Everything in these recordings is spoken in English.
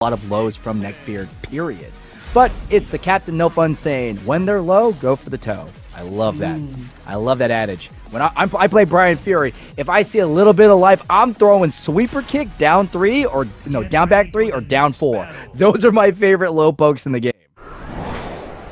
a lot of lows from Neckbeard, period. But it's the Captain No Fun saying, when they're low, go for the toe. I love that. I love that adage. When I play Brian Fury, if I see a little bit of life, I'm throwing sweeper kick down 3 or no, down back 3 or down 4. Those are my favorite low pokes in the game.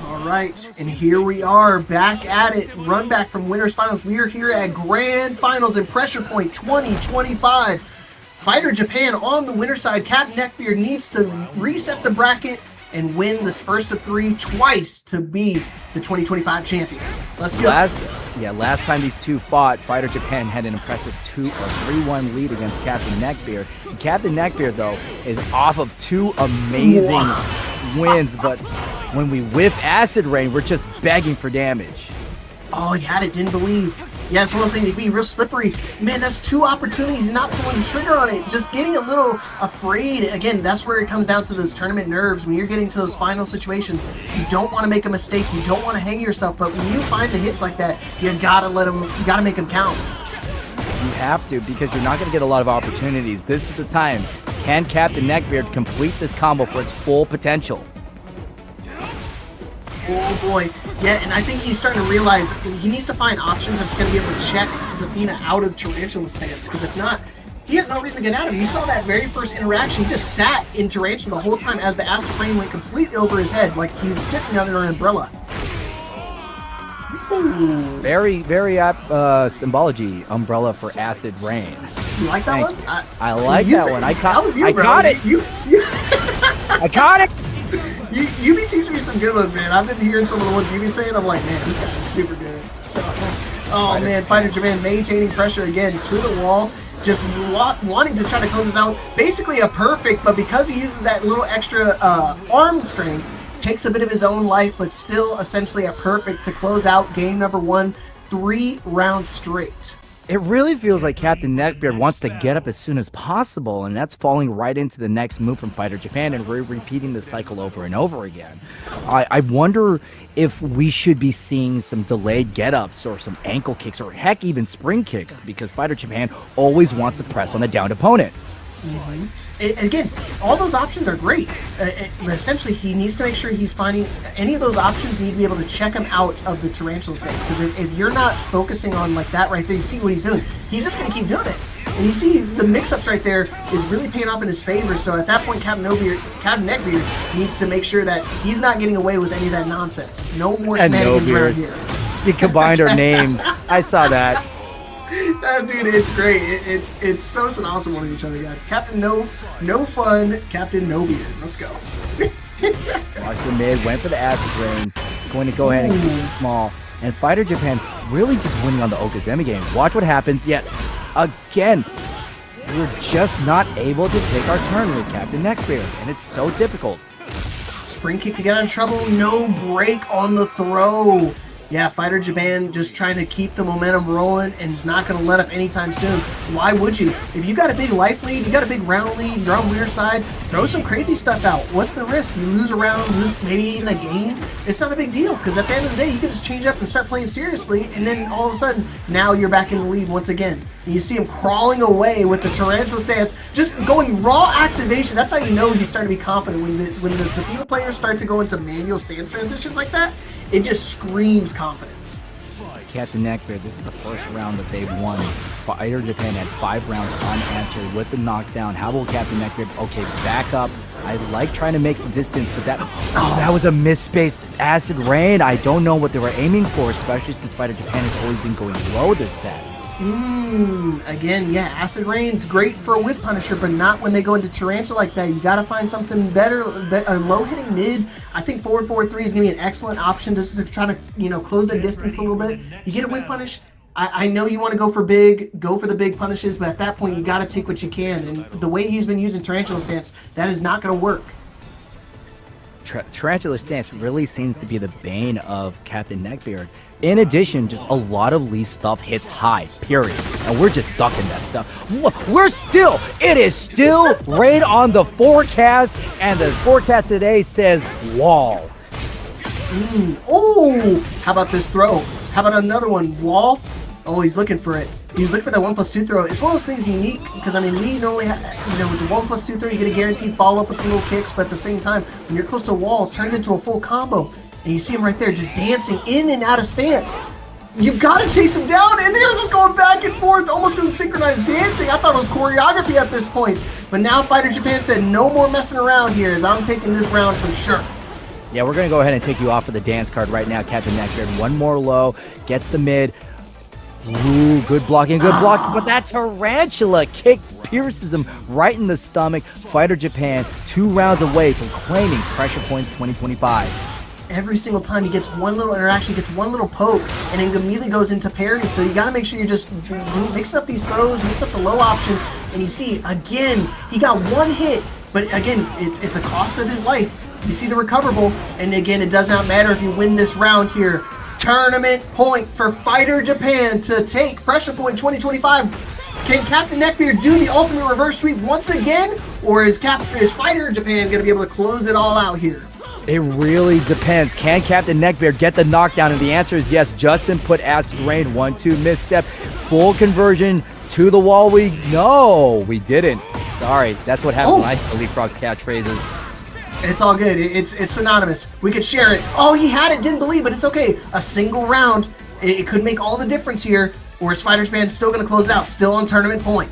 All right, and here we are back at it. Run back from Winners Finals. We are here at Grand Finals in Pressure Point 2025. Fighter Japan on the winner side. Captain Neckbeard needs to reset the bracket and win this first of 3 twice to be the 2025 champion. Let's go. Last time these two fought, Fighter Japan had an impressive 2 or 3-1 lead against Captain Neckbeard. And Captain Neckbeard, though, is off of 2 amazing wins, but when we whiff Acid Rain, we're just begging for damage. Oh, he had it, didn't believe. Yeah, as well as saying, be real slippery. Man, that's 2 opportunities, not pulling the trigger on it. Just getting a little afraid. Again, that's where it comes down to those tournament nerves. When you're getting to those final situations, you don't want to make a mistake. You don't want to hang yourself. But when you find the hits like that, you gotta make them count. You have to, because you're not going to get a lot of opportunities. This is the time. Can Captain Neckbeard complete this combo for its full potential? Oh boy. Yeah, and I think he's starting to realize he needs to find options that's going to be able to check Zafina out of Tarantula stance, because if not, he has no reason to get out of it. You saw that very first interaction. He just sat in Tarantula the whole time as the Acid Rain went completely over his head, like he's sitting under an umbrella. Very, very apt symbology, umbrella for Acid Rain. You like that one? I like that one. I caught it. I caught it. You be teaching me some good ones, man. I've been hearing some of the ones you be saying. I'm like, man, this guy's super good. So, man, Fighter Japan maintaining pressure again to the wall, just wanting to try to close this out. Basically a perfect, but because he uses that little extra arm string, takes a bit of his own life, but still essentially a perfect to close out game number 1, 3 rounds straight. It really feels like Captain Neckbeard wants to get up as soon as possible, and that's falling right into the next move from Fighter Japan, and we're repeating the cycle over and over again. I wonder if we should be seeing some delayed get-ups or some ankle kicks or heck even spring kicks, because Fighter Japan always wants to press on the downed opponent. And again, all those options are great. Essentially, he needs to make sure he's finding any of those options. Need to be able to check him out of the Tarantula stance, because if you're not focusing on like that right there, you see what he's doing. He's just going to keep doing it, and you see the mix-ups right there is really paying off in his favor. So at that point, Captain Neckbeard needs to make sure that he's not getting away with any of that nonsense. No more shenanigans around here. You combined our names. I saw that. Dude, it's great. It's so awesome on each other, guys. Captain No Fun, Captain No Beard. Let's go. Watch the mid, went for the Acid Rain, going to go ahead and keep it small. And Fighter Japan really just winning on the Okazemi game. Watch what happens. Yet again, we're just not able to take our turn with Captain Neckbeard, and it's so difficult. Spring kick to get out of trouble. No break on the throw. Yeah, Fighter Japan just trying to keep the momentum rolling, and he's not going to let up anytime soon. Why would you? If you got a big life lead, you got a big round lead, you're on winner side, throw some crazy stuff out. What's the risk? You lose a round, lose maybe even a game? It's not a big deal, because at the end of the day, you can just change up and start playing seriously, and then all of a sudden, now you're back in the lead once again. And you see him crawling away with the Tarantula stance, just going raw activation. That's how you know he's starting to be confident. When the Zafina players start to go into manual stance transitions like that, it just screams confidence. Captain Neckbeard, this is the first round that they've won. Fighter Japan had 5 rounds unanswered with the knockdown. How about Captain Neckbeard? Okay, back up. I like trying to make some distance, but that was a misspaced Acid Rain. I don't know what they were aiming for, especially since Fighter Japan has always been going low this set. Again, yeah, Acid Rain's great for a whip punisher, but not when they go into Tarantula like that. You got to find something better, a low-hitting mid. I think forward 3 is going to be an excellent option just to try to, close the distance a little bit. You get a whip punish. I know you want to go for the big punishes, but at that point, you got to take what you can. And the way he's been using Tarantula stance, that is not going to work. Tarantula stance really seems to be the bane of Captain Neckbeard. In addition, just a lot of Lee's stuff hits high, period. And we're just ducking that stuff. It is still right on the forecast, and the forecast today says wall. Oh, how about this throw? How about another one? Wall? Oh, he's looking for it. He's looking for that 1+2 throw. It's one of those things unique because, I mean, Lee normally, with the 1+2 throw, you get a guaranteed follow-up with the little kicks, but at the same time, when you're close to a wall, it turns into a full combo. And you see him right there just dancing in and out of stance. You've got to chase him down, and they're just going back and forth, almost doing synchronized dancing. I thought it was choreography at this point. But now Fighter Japan said, no more messing around here, as I'm taking this round for sure. Yeah, we're going to go ahead and take you off of the dance card right now, Captain Neckbeard. One more low, gets the mid. Ooh, good blocking, but that tarantula kicks, pierces him right in the stomach. Fighter Japan 2 rounds away from claiming Pressure Points 2025. Every single time he gets one little interaction, gets one little poke, and it immediately goes into parry. So you got to make sure you're just mixing up these throws, mixing up the low options. And you see, again, he got one hit, but again, it's a cost of his life. You see the recoverable, and again, it does not matter if you win this round here. Tournament point for Fighter Japan to take Pressure Point 2025. Can Captain Neckbeard do the ultimate reverse sweep once again, or is Fighter Japan going to be able to close it all out here? It really depends. Can Captain Neckbeard get the knockdown? And the answer is yes. Justin put Acid Rain 1-2 misstep. Full conversion to the wall. We didn't. Sorry. That's what happens when I steal Leapfrog's catchphrases. It's all good. It's synonymous. We could share it. Oh, he had it, didn't believe, but it's okay. A single round, it could make all the difference here. Or is Fighter Japan still going to close it out? Still on tournament point.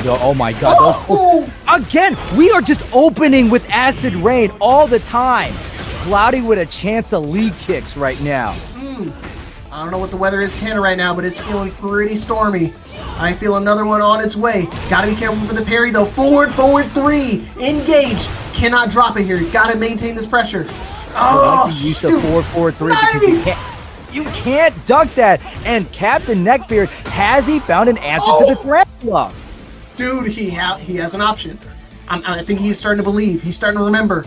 Oh my god. Again, we are just opening with Acid Rain all the time. Cloudy with a chance of lead kicks right now. I don't know what the weather is in Canada right now, but it's feeling pretty stormy. I feel another one on its way. Gotta be careful for the parry though. Forward 3. Engage. Cannot drop it here. He's got to maintain this pressure. Oh, use the 4-4-3. Nice. You can't duck that. And Captain Neckbeard, has he found an answer to the tarantula? Dude, he has an option. I think he's starting to believe. He's starting to remember.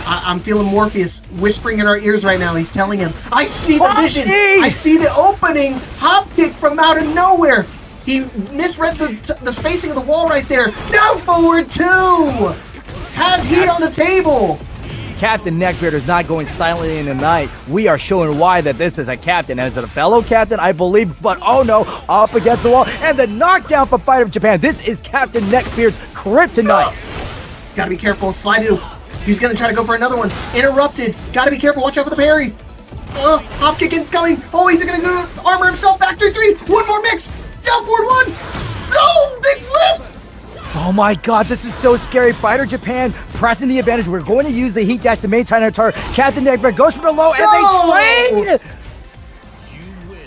I'm feeling Morpheus whispering in our ears right now. He's telling him, I see the vision. I see the opening. Hop kick from out of nowhere. He misread the spacing of the wall right there. Down forward 2. Has heat on the table. Captain Neckbeard is not going silently in the night. We are showing why that this is a captain. Is it a fellow captain? I believe, but oh no, up against the wall. And the knockdown for Fighter Japan. This is Captain Neckbeard's kryptonite. Gotta be careful. Slide-do. He's gonna try to go for another one. Interrupted. Gotta be careful. Watch out for the parry. Hop kick incoming. Oh, he's gonna go armor himself. Back 3-3. One more mix. Down forward 1. Oh, big whip. Oh my god, this is so scary. Fighter Japan pressing the advantage. We're going to use the heat dash to maintain our turret. Captain Neckbeard goes for the low, and they trade!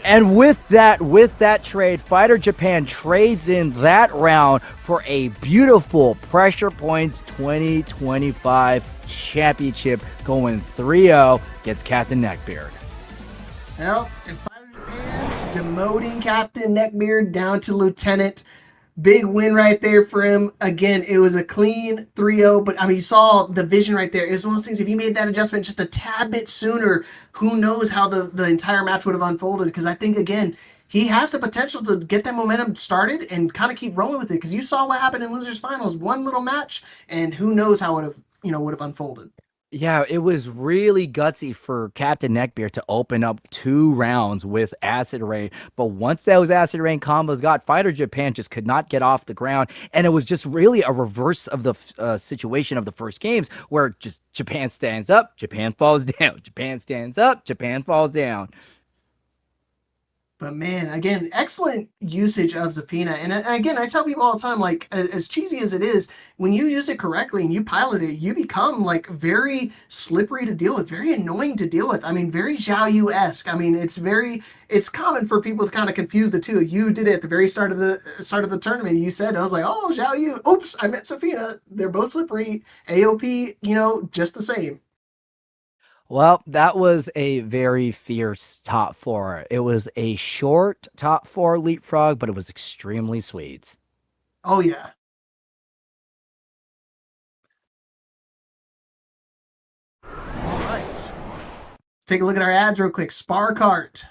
And with that trade, Fighter Japan trades in that round for a beautiful Pressure Points 2025 championship, going 3-0 against Captain Neckbeard. Well, and Fighter Japan demoting Captain Neckbeard down to Lieutenant. Big win right there for him. Again, it was a clean 3-0, but I mean, you saw the vision right there. It's one of those things, if he made that adjustment just a tad bit sooner, who knows how the entire match would have unfolded. Because I think, again, he has the potential to get that momentum started and kind of keep rolling with it. Because you saw what happened in Losers Finals, one little match, and who knows how it would have unfolded. Yeah, it was really gutsy for Captain Neckbeard to open up 2 rounds with Acid Rain. But once those Acid Rain combos got, Fighter Japan just could not get off the ground. And it was just really a reverse of the situation of the first games, where just Japan stands up, Japan falls down. Japan stands up, Japan falls down. But man, again, excellent usage of Zafina. And again, I tell people all the time, like, as cheesy as it is, when you use it correctly and you pilot it, you become like very slippery to deal with, very annoying to deal with. I mean, very Zhao Yu-esque. I mean, it's common for people to kind of confuse the two. You did it at the very start of the tournament. You said, I was like, oh, Zhao Yu. Oops, I meant Zafina. They're both slippery. AOP, just the same. Well, that was a very fierce top 4. It was a short top 4 leapfrog, but it was extremely sweet. Oh, yeah. All right. Let's take a look at our ads real quick. Spar Cart.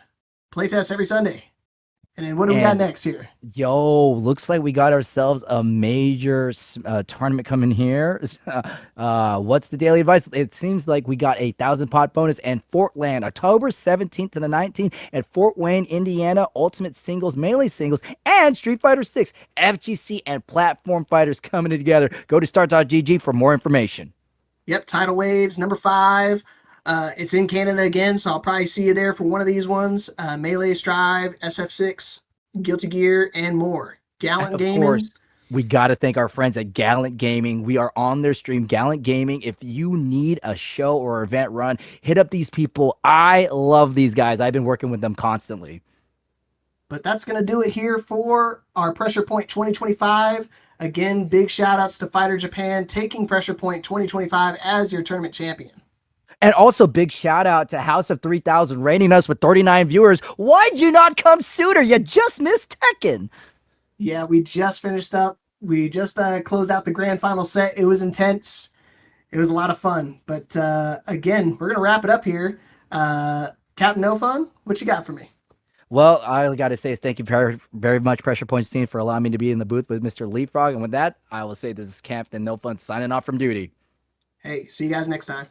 Playtest every Sunday. And then what do we got And next here? yo, looks like we got ourselves a major tournament coming here. What's the daily advice? It seems like we got a 1,000 pot bonus and Fortland, October 17th to the 19th at Fort Wayne, Indiana, Ultimate Singles, Melee Singles, and Street Fighter 6, FGC, and Platform Fighters coming together. Go to start.gg for more information. Yep, Tidal Waves, number 5. It's in Canada again, so I'll probably see you there for one of these ones. Melee Strive, SF6, Guilty Gear, and more. Gallant Of Gaming. course, we got to thank our friends at Gallant Gaming. We are on their stream, Gallant Gaming. If you need a show or event run, hit up these people. I love these guys. I've been working with them constantly. But that's going to do it here for our Pressure Point 2025. Again, big shout outs to Fighter Japan taking Pressure Point 2025 as your tournament champion. And also, big shout out to House of 3000 rating us with 39 viewers. Why'd you not come sooner? You just missed Tekken. Yeah, we just finished up. We just closed out the grand final set. It was intense. It was a lot of fun. But again, we're going to wrap it up here. Captain No Fun, what you got for me? Well, all I got to say is thank you very, very much, Pressure Points team, for allowing me to be in the booth with Mr. Leapfrog. And with that, I will say this is Captain No Fun signing off from duty. Hey, see you guys next time.